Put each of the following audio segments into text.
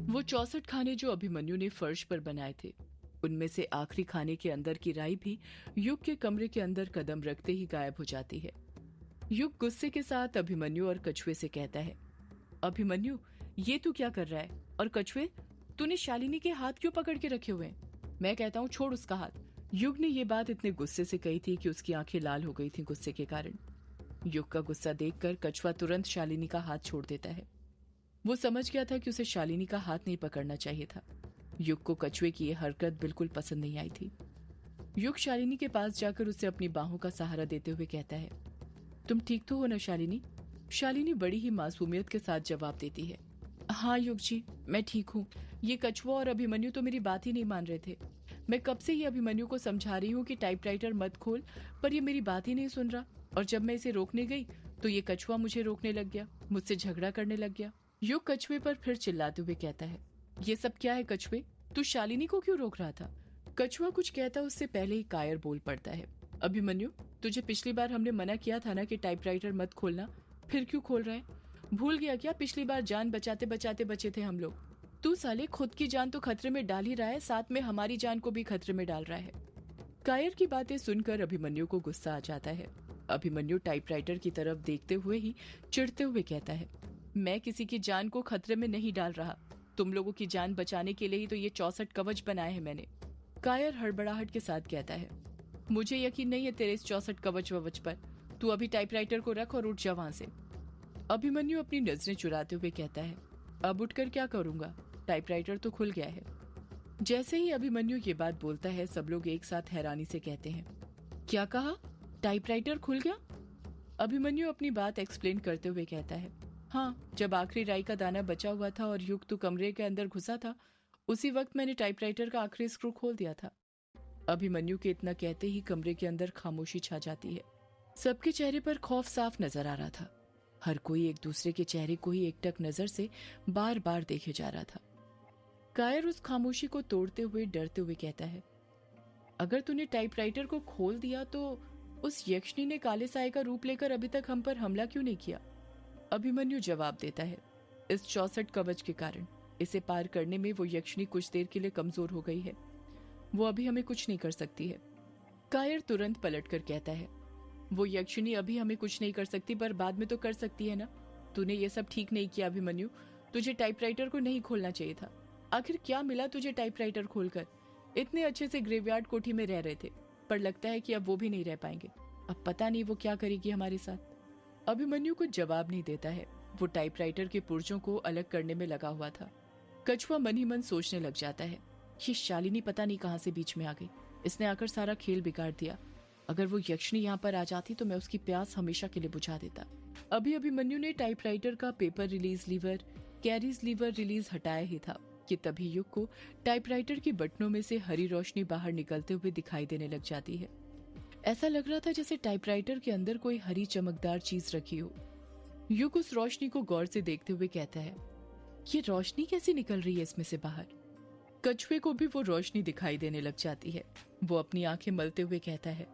वो 64 खाने जो अभिमन्यु ने फर्श पर बनाए थे, उनमें से आखिरी खाने के अंदर की राई भी युग के कमरे के अंदर कदम रखते ही गायब हो जाती है। युग गुस्से के साथ अभिमन्यु और कछुए से कहता है, अभिमन्यु, ये तू क्या कर रहा है? और कछुए, तूने शालिनी के हाथ क्यों पकड़ के रखे हुए हैं? मैं कहता हूँ छोड़ उसका हाथ। युग ने ये बात इतने गुस्से से कही थी कि उसकी आंखें लाल हो गई थी गुस्से के कारण। युग का गुस्सा देखकर कछुआ तुरंत शालिनी का हाथ छोड़ देता है। वो समझ गया था कि उसे शालिनी का हाथ नहीं पकड़ना चाहिए था। युग को कछुए की यह हरकत बिल्कुल पसंद नहीं आई थी। युग शालिनी के पास जाकर उसे अपनी बाहों का सहारा देते हुए कहता है, तुम ठीक तो हो ना शालिनी? शालिनी बड़ी ही मासूमियत के साथ जवाब देती है, हाँ युग जी, मैं ठीक हूँ। ये कछुआ और अभिमन्यु तो मेरी बात ही नहीं मान रहे थे। मैं कब से ही अभिमन्यु को समझा रही हूँ कि टाइपराइटर मत खोल, पर ये मेरी बात ही नहीं सुन रहा। और जब मैं इसे रोकने गई तो ये कछुआ मुझे रोकने लग गया, मुझसे झगड़ा करने लग गया। युग कछुए पर फिर चिल्लाते हुए कहता है, ये सब क्या है कछुए? तू शालिनी को क्यों रोक रहा था? कछुआ कुछ कहता उससे पहले ही कायर बोल पड़ता है, अभिमन्यु, तुझे पिछली बार हमने मना किया था ना कि टाइपराइटर मत खोलना, फिर क्यों खोल रहा है? भूल गया क्या पिछली बार जान बचाते बचाते बचे थे हम लोग? तू साले खुद की जान तो खतरे में डाल ही रहा है, साथ में हमारी जान को भी खतरे में डाल रहा है। कायर की बातें सुनकर अभिमन्यु को गुस्सा आ जाता है। अभिमन्यु टाइपराइटर की तरफ देखते हुए ही चिढ़ते हुए कहता है, मैं किसी की जान को खतरे में नहीं डाल रहा। तुम लोगों की जान बचाने के लिए ही तो ये 64 कवच बनाए हैं मैंने। कायर हड़बड़ाहट के साथ कहता है, मुझे यकीन नहीं है तेरे इस 64 कवच ववच पर। तू अभी टाइपराइटर को रख और उठ जा वहां से। अभिमन्यु अपनी नजरें चुराते हुए कहता है, अब उठकर क्या करूंगा? टाइपराइटर तो खुल गया है। जैसे ही अभिमन्यु ये बात बोलता है, सब लोग एक साथ हैरानी से कहते हैं, क्या कहा? टाइपराइटर खुल गया? अभिमन्यु अपनी बात एक्सप्लेन करते हुए कहता है, हाँ, जब आखिरी राई का दाना बचा हुआ था और युग तो कमरे के अंदर घुसा था, उसी वक्त मैंने टाइपराइटर का आखिरी स्क्रू खोल दिया था। अभिमन्यु के इतना कहते ही कमरे के अंदर खामोशी छा जाती है। सबके चेहरे पर खौफ साफ नजर आ रहा था। हर कोई एक दूसरे के चेहरे को ही एकटक नजर से बार बार देखे जा रहा था। कायर उस खामोशी को तोड़ते हुए डरते हुए कहता है, अगर तूने टाइपराइटर को खोल दिया तो उस यक्षिणी ने काले साए का रूप लेकर अभी तक हम पर हमला क्यों नहीं किया? अभिमन्यु जवाब देता है, इस 64 कवच के कारण। इसे पार करने में वो यक्षिणी कुछ देर के लिए कमजोर हो गई है। वो अभी हमें कुछ नहीं कर सकती है। कायर तुरंत पलटकर कहता है, वो यक्षिणी अभी हमें कुछ नहीं कर सकती, पर बाद में तो कर सकती है ना? तूने ये सब ठीक नहीं किया अभिमन्यु। तुझे टाइपराइटर को नहीं खोलना चाहिए था। आखिर क्या मिला तुझे टाइपराइटर खोलकर? इतने अच्छे से ग्रेवयार्ड कोठी में रह रहे थे, पर लगता है कि अब वो भी नहीं रह पाएंगे। अब पता नहीं वो क्या करेगी हमारे साथ। अभिमन्यु कुछ जवाब नहीं देता है। वो टाइपराइटर के पुर्जों को अलग करने में लगा हुआ था। कछुआ मन ही मन सोचने लग जाता है, ये शालिनी पता नहीं कहां से बीच में आ गई। इसने आकर सारा खेल बिगाड़ दिया। अगर वो यक्षिणी यहाँ पर आ जाती तो मैं उसकी प्यास हमेशा के लिए बुझा देता। अभी अभिमन्यु ने टाइपराइटर का paper release lever, carriage lever release हटाया ही था कि तभी युग को टाइपराइटर की बटनों में से हरी रोशनी बाहर निकलते हुए दिखाई देने लग जाती है। ऐसा लग रहा था जैसे टाइपराइटर के अंदर कोई हरी चमकदार चीज रखी हो। युग उस रोशनी को गौर से देखते हुए कहता है, ये रोशनी कैसी निकल रही है इसमें से बाहर? कछुए को भी वो रोशनी दिखाई देने लग जाती है। वो अपनी आंखें मलते हुए कहता है,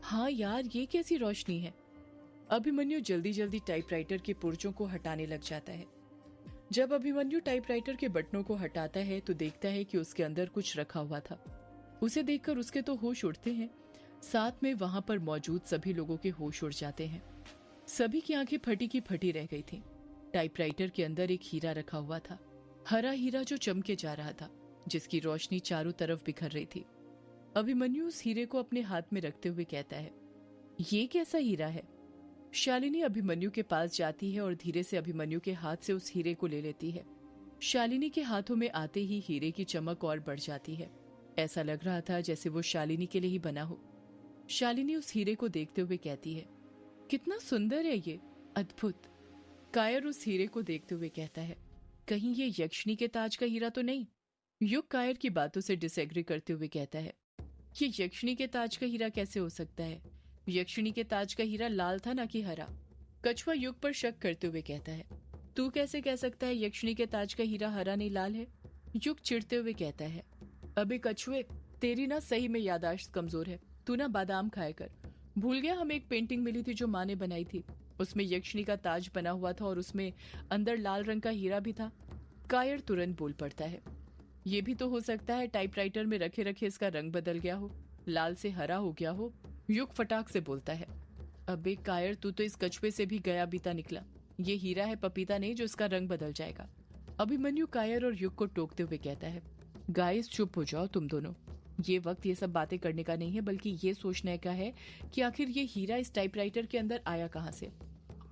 हाँ यार, ये कैसी रोशनी है? अभिमन्यु जल्दी जल्दी टाइपराइटर के पुर्जों को हटाने लग जाता है। जब अभिमन्यु टाइपराइटर के बटनों को हटाता है तो देखता है कि उसके अंदर कुछ रखा हुआ था। उसे देखकर उसके तो होश उड़ते हैं, साथ में वहां पर मौजूद सभी लोगों के होश उड़ जाते हैं। सभी की आंखें फटी की फटी रह गई थी। टाइपराइटर के अंदर एक हीरा रखा हुआ था, हरा हीरा जो चमके जा रहा था, जिसकी रोशनी चारों तरफ बिखर रही थी। अभिमन्यु उस हीरे को अपने हाथ में रखते हुए कहता है, ये कैसा हीरा है? शालिनी अभिमन्यु के पास जाती है और धीरे से अभिमन्यु के हाथ से उस हीरे को ले लेती है। शालिनी के हाथों में आते ही हीरे की चमक और बढ़ जाती है। ऐसा लग रहा था जैसे वो शालिनी के लिए ही बना हो। शालिनी उस हीरे को देखते हुए कहती है, कितना सुंदर है ये, अद्भुत। कायर उस हीरे को देखते हुए कहता है, कहीं ये यक्षिणी के ताज का हीरा तो नहीं? युग कायर की बातों से डिसएग्री करते हुए कहता है, ये यक्षिणी के ताज का हीरा कैसे हो सकता है? यक्षिणी के ताज का हीरा लाल था ना कि हरा। कछुआ युग पर शक करते हुए कहता है, तू कैसे कह सकता है यक्षिणी के ताज का हीरा हरा नहीं लाल है? युग चिढ़ते हुए कहता है, अबे कछुए, तेरी ना सही में याददाश्त कमजोर है। तू ना बादाम खाया कर। भूल गया हमें एक पेंटिंग मिली थी जो माँ ने बनाई थी, उसमें यक्षिणी का ताज बना हुआ था और उसमें अंदर लाल रंग का हीरा भी था। कायर तुरंत बोल पड़ता है, ये भी तो हो सकता है टाइपराइटर में रखे रखे इसका रंग बदल गया हो, लाल से हरा हो गया हो। युग फटाक से बोलता है, अबे कायर, तू तो इस कछुए से भी गया बीता निकला। ये हीरा है, पपीता नहीं जो इसका रंग बदल जाएगा। अभिमन्यु कायर और युग को टोकते हुए कहता है, गाइस चुप हो जाओ तुम दोनों। ये वक्त ये सब बातें करने का नहीं है, बल्कि ये सोचने का है कि आखिर ये हीरा इस टाइपराइटर के अंदर आया कहां से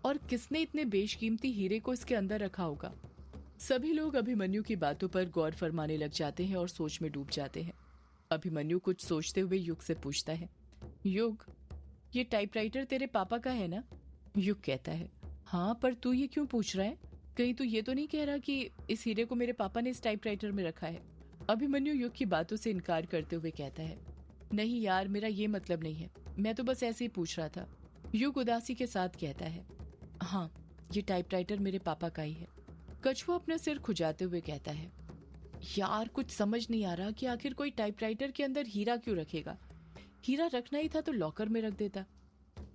और किसने इतने बेशकीमती हीरे को इसके अंदर रखा होगा। सभी लोग अभिमन्यु की बातों पर गौर फरमाने लग जाते हैं और सोच में डूब जाते हैं। अभिमन्यु कुछ सोचते हुए युग से पूछता है, युग, ये टाइपराइटर तेरे पापा का है ना? युग कहता है, हाँ, पर तू ये क्यों पूछ रहा है? कहीं तू ये तो नहीं कह रहा कि इस हीरे को मेरे पापा ने इस टाइपराइटर में रखा है? अभिमन्यु युग की बातों से इनकार करते हुए कहता है, नहीं यार, मेरा ये मतलब नहीं है, मैं तो बस ऐसे ही पूछ रहा था। युग उदासी के साथ कहता है, हाँ, ये टाइपराइटर मेरे पापा का ही है। कछुआ अपना सिर खुजाते हुए कहता है, यार कुछ समझ नहीं आ रहा कि आखिर कोई टाइपराइटर के अंदर हीरा क्यों रखेगा। हीरा रखना ही था तो लॉकर में रख देता।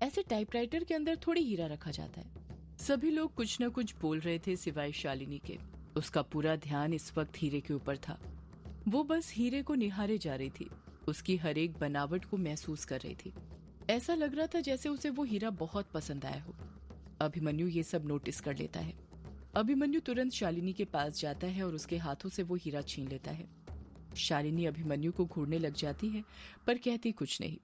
ऐसे टाइपराइटर के अंदर थोड़ी हीरा रखा जाता है। सभी लोग कुछ न कुछ बोल रहे थे सिवाय शालिनी के। उसका पूरा ध्यान इस वक्त हीरे के ऊपर था। वो बस हीरे को निहारे जा रही थी, उसकी हर एक बनावट को महसूस कर रही थी। ऐसा लग रहा था जैसे उसे वो हीरा बहुत पसंद आया हो। अभिमन्यु ये सब नोटिस कर लेता है। अभिमन्यु तुरंत शालिनी के पास जाता है और उसके हाथों से वो हीरा छीन लेता है। शालिनी अभिमन्यु को घूरने लग जाती है, पर कहती कुछ नहीं।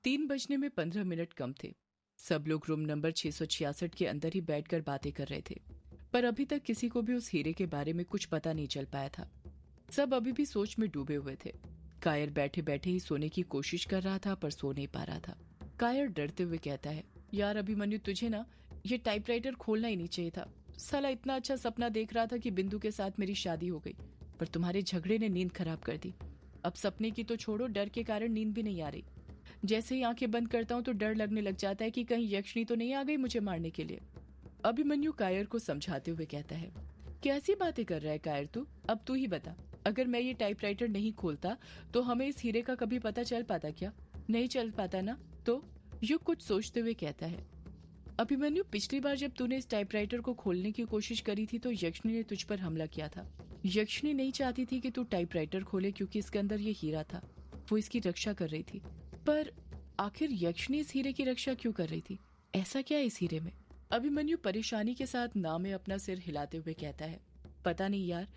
3 बजने में 15 मिनट कम थे। सब लोग रूम नंबर 666 के अंदर ही बैठकर बातें कर रहे थे, पर अभी तक किसी को भी उस हीरे के बारे में कुछ पता नहीं चल पाया था। सब अभी भी सोच में डूबे हुए थे। कायर बैठे बैठे ही सोने की कोशिश कर रहा था, पर सो नहीं पा रहा था। कायर डरते हुए कहता है, यार अभिमन्यु, तुझे ना ये टाइपराइटर खोलना ही नहीं चाहिए था। साला इतना अच्छा सपना देख रहा था कि बिंदु के साथ मेरी शादी हो गई, पर तुम्हारे झगड़े ने नींद खराब कर दी। अब सपने की तो छोड़ो, डर के कारण नींद भी नहीं आ रही। जैसे ही आंखें बंद करता हूँ तो डर लगने लग जाता है कि कहीं यक्षिणी तो नहीं आ गई मुझे मारने के लिए। अभिमन्यु कायर को समझाते हुए कहता है, कैसी बातें कर रहा है कायर तू? अब तू ही बता, अगर मैं ये टाइपराइटर नहीं खोलता तो हमें इस हीरे का कभी पता चल पाता क्या? नहीं चल पाता ना? तो युग कुछ सोचते हुए कहता है, अभिमन्यु, पिछली बार जब तूने इस टाइपराइटर को खोलने की कोशिश करी थी तो यक्षिणी ने तुझ पर हमला किया था। यक्षिणी नहीं चाहती थी कि तू टाइपराइटर खोले, क्योंकि इसके अंदर ये हीरा था। वो इसकी रक्षा कर रही थी। पर आखिर यक्षिणी इस हीरे की रक्षा क्यों कर रही थी? ऐसा क्या है इस हीरे में? अभिमन्यु परेशानी के साथ ना में अपना सिर हिलाते हुए कहता है, पता नहीं यार,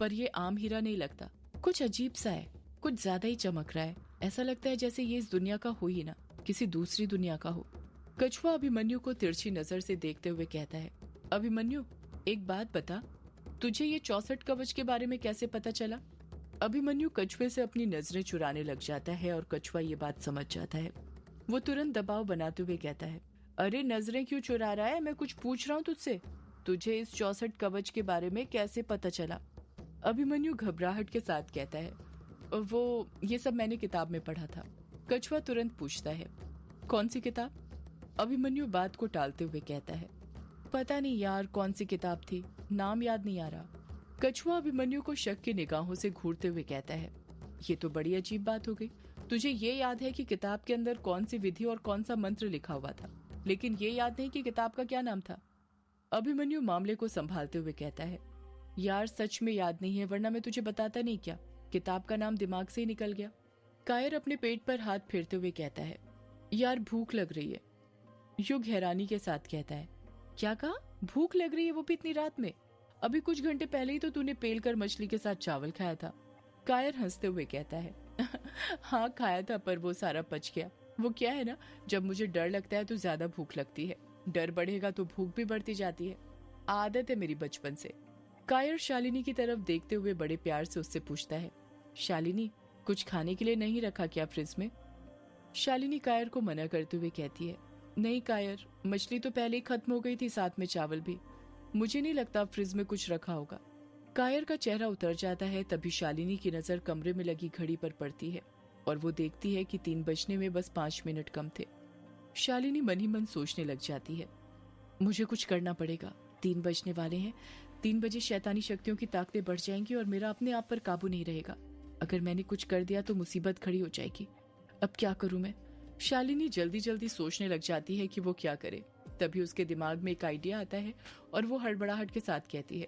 पर ये आम हीरा नहीं लगता। कुछ अजीब सा है, कुछ ज्यादा ही चमक रहा है। ऐसा लगता है जैसे ये इस दुनिया का हो ही ना, किसी दूसरी दुनिया का हो। कछुआ अभिमन्यु को तिरछी नजर से देखते हुए कहता है, अभिमन्यु, एक बात बता, तुझे ये 64 कवच के बारे में कैसे पता चला? अभिमन्यु कछुए से अपनी नजरें चुराने लग जाता है और कछुआ ये बात समझ जाता है। वो तुरंत दबाव बनाते हुए कहता है, अरे नजरें क्यों चुरा रहा है? मैं कुछ पूछ रहा हूँ तुझसे। तुझे इस 64 कवच के बारे में कैसे पता चला? अभिमन्यु घबराहट के साथ कहता है, वो ये सब मैंने किताब में पढ़ा था। कछुआ तुरंत पूछता है, कौन सी किताब? अभिमन्यु बात को टालते हुए कहता है, पता नहीं यार कौन सी किताब थी, नाम याद नहीं आ रहा। कछुआ अभिमन्यु को शक की निगाहों से घूरते हुए कहता है, ये तो बड़ी अजीब बात हो गई। तुझे ये याद है कि किताब के अंदर कौन सी विधि और कौन सा मंत्र लिखा हुआ था, लेकिन ये याद नहीं कि किताब का क्या नाम था। अभिमन्यु मामले को संभालते हुए कहता है, यार सच में याद नहीं है, वरना मैं तुझे बताता नहीं क्या। किताब का नाम दिमाग से ही निकल गया। कायर अपने पेट पर हाथ फेरते हुए कहता है, यार भूख लग रही है। युग हैरानी के साथ कहता है, क्या कहा? भूख लग रही है, वो भी इतनी रात में? अभी कुछ घंटे पहले ही तो तूने पेल कर मछली के साथ चावल खाया था। कायर हंसते हुए कहता है, हाँ खाया था, पर वो सारा पच गया। वो क्या है ना, जब मुझे डर लगता है तो ज्यादा भूख लगती है, डर बढ़ेगा तो भूख भी बढ़ती जाती है। आदत है मेरी बचपन से। कायर शालिनी की तरफ देखते हुए बड़े प्यार से उससे पूछता है, शालिनी, कुछ खाने के लिए नहीं रखा क्या फ्रिज में? शालिनी कायर को मना करते हुए कहती है, नहीं कायर, मछली तो पहले ही खत्म हो गई थी, साथ में चावल भी। मुझे नहीं लगता फ्रिज में कुछ रखा होगा। कायर का चेहरा उतर जाता है। तभी शालिनी की नजर कमरे में लगी घड़ी पर पड़ती है और वो देखती है कि 3 बजने में बस 5 मिनट कम थे। शालिनी मन ही मन सोचने लग जाती है, मुझे कुछ करना पड़ेगा। 3 बजने वाले हैं। 3 बजे शैतानी शक्तियों की ताकतें बढ़ जाएंगी और मेरा अपने आप पर काबू नहीं रहेगा। अगर मैंने कुछ कर दिया तो मुसीबत खड़ी हो जाएगी। अब क्या करूं मैं? शालिनी जल्दी जल्दी सोचने लग जाती है कि वो क्या करे। तभी उसके दिमाग में एक आइडिया आता है और वो हड़बड़ाहट के साथ कहती है,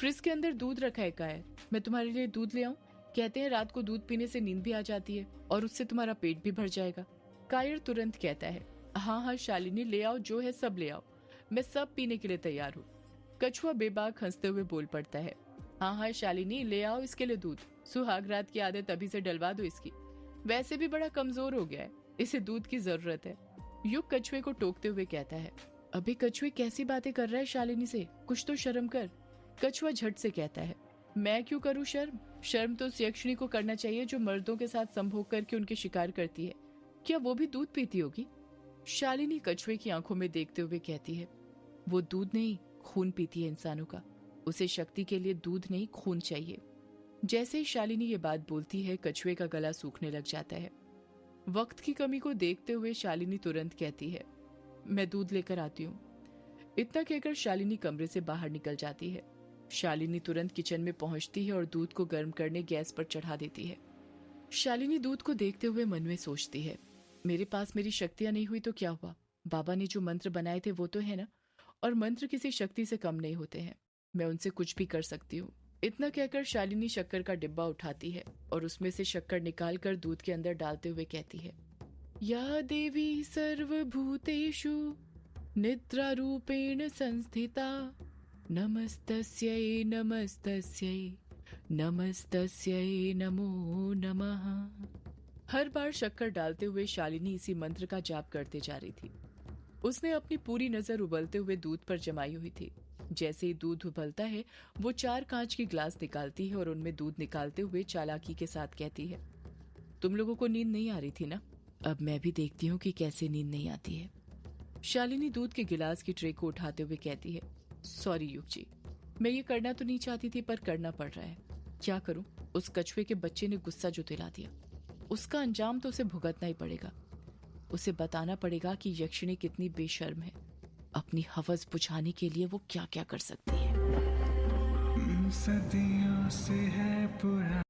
फ्रिज के अंदर दूध रखा है कायर, मैं तुम्हारे लिए दूध ले आऊं? कहते हैं रात को दूध पीने से नींद भी आ जाती है और उससे तुम्हारा पेट भी भर जाएगा। कायर तुरंत कहता है, हाँ हाँ शालिनी, ले आओ, जो है सब ले आओ, मैं सब पीने के लिए तैयार हूँ। कछुआ बेबाक हंसते हुए बोल पड़ता है, हाँ हाँ शालिनी, ले आओ इसके लिए दूध, सुहाग रात की आदत अभी से डलवा दो इसकी, वैसे भी बड़ा कमजोर हो गया है, इसे दूध की जरूरत है। युग कछुए को टोकते हुए कहता है, अभी कछुए कैसी बातें कर रहा है शालिनी से, कुछ तो शर्म कर। कछुआ झट से कहता है, मैं क्यों करूं शर्म? शर्म तो उस यक्षिणी को करना चाहिए जो मर्दों के साथ संभोग करके उनके शिकार करती है। क्या वो भी दूध पीती होगी? शालिनी कछुए की आंखों में देखते हुए कहती है, वो दूध नहीं, खून पीती है इंसानों का, उसे शक्ति के लिए दूध नहीं, खून चाहिए। जैसे ही शालिनी ये बात बोलती है, कछुए का गला सूखने लग जाता है। वक्त की कमी को देखते हुए शालिनी तुरंत कहती है, मैं दूध लेकर आती हूँ। इतना कहकर शालिनी कमरे से बाहर निकल जाती है। शालिनी तुरंत किचन में पहुंचती है और दूध को गर्म करने गैस पर चढ़ा देती है। शालिनी दूध को देखते हुए मन में सोचती है, मेरे पास मेरी शक्तियां नहीं हुई तो क्या हुआ, बाबा ने जो मंत्र बनाए थे वो तो है ना, और मंत्र किसी शक्ति से कम नहीं होते हैं, मैं उनसे कुछ भी कर सकती हूँ। इतना कहकर शालिनी शक्कर का डिब्बा उठाती है और उसमें से शक्कर निकालकर दूध के अंदर डालते हुए कहती है, या देवी सर्वभूतेषु निद्रा रूपेण संस्थिता, नमस्तस्यै नमस्तस्यै नमस्तस्यै नमो नमः। हर बार शक्कर डालते हुए शालिनी इसी मंत्र का जाप करते जा रही थी। उसने अपनी पूरी नजर उबलते हुए दूध पर जमाई हुई थी। जैसे ही दूध उबलता है, वो 4 कांच की ग्लास निकालती है और उनमें दूध निकालते हुए चालाकी के साथ कहती है, तुम लोगों को नींद नहीं आ रही थी ना, अब मैं भी देखती हूँ कि कैसे नींद नहीं आती है। शालिनी दूध के गिलास की ट्रे को उठाते हुए कहती है, सॉरी युग जी, मैं ये करना तो नहीं चाहती थी पर करना पड़ रहा है। क्या करूं, उस कछुए के बच्चे ने गुस्सा जो दिला दिया, उसका अंजाम तो उसे भुगतना ही पड़ेगा। उसे बताना पड़ेगा कि यक्षिणी कितनी बेशर्म है, अपनी हवस बुझाने के लिए वो क्या क्या कर सकती है। सदियों से है पुराना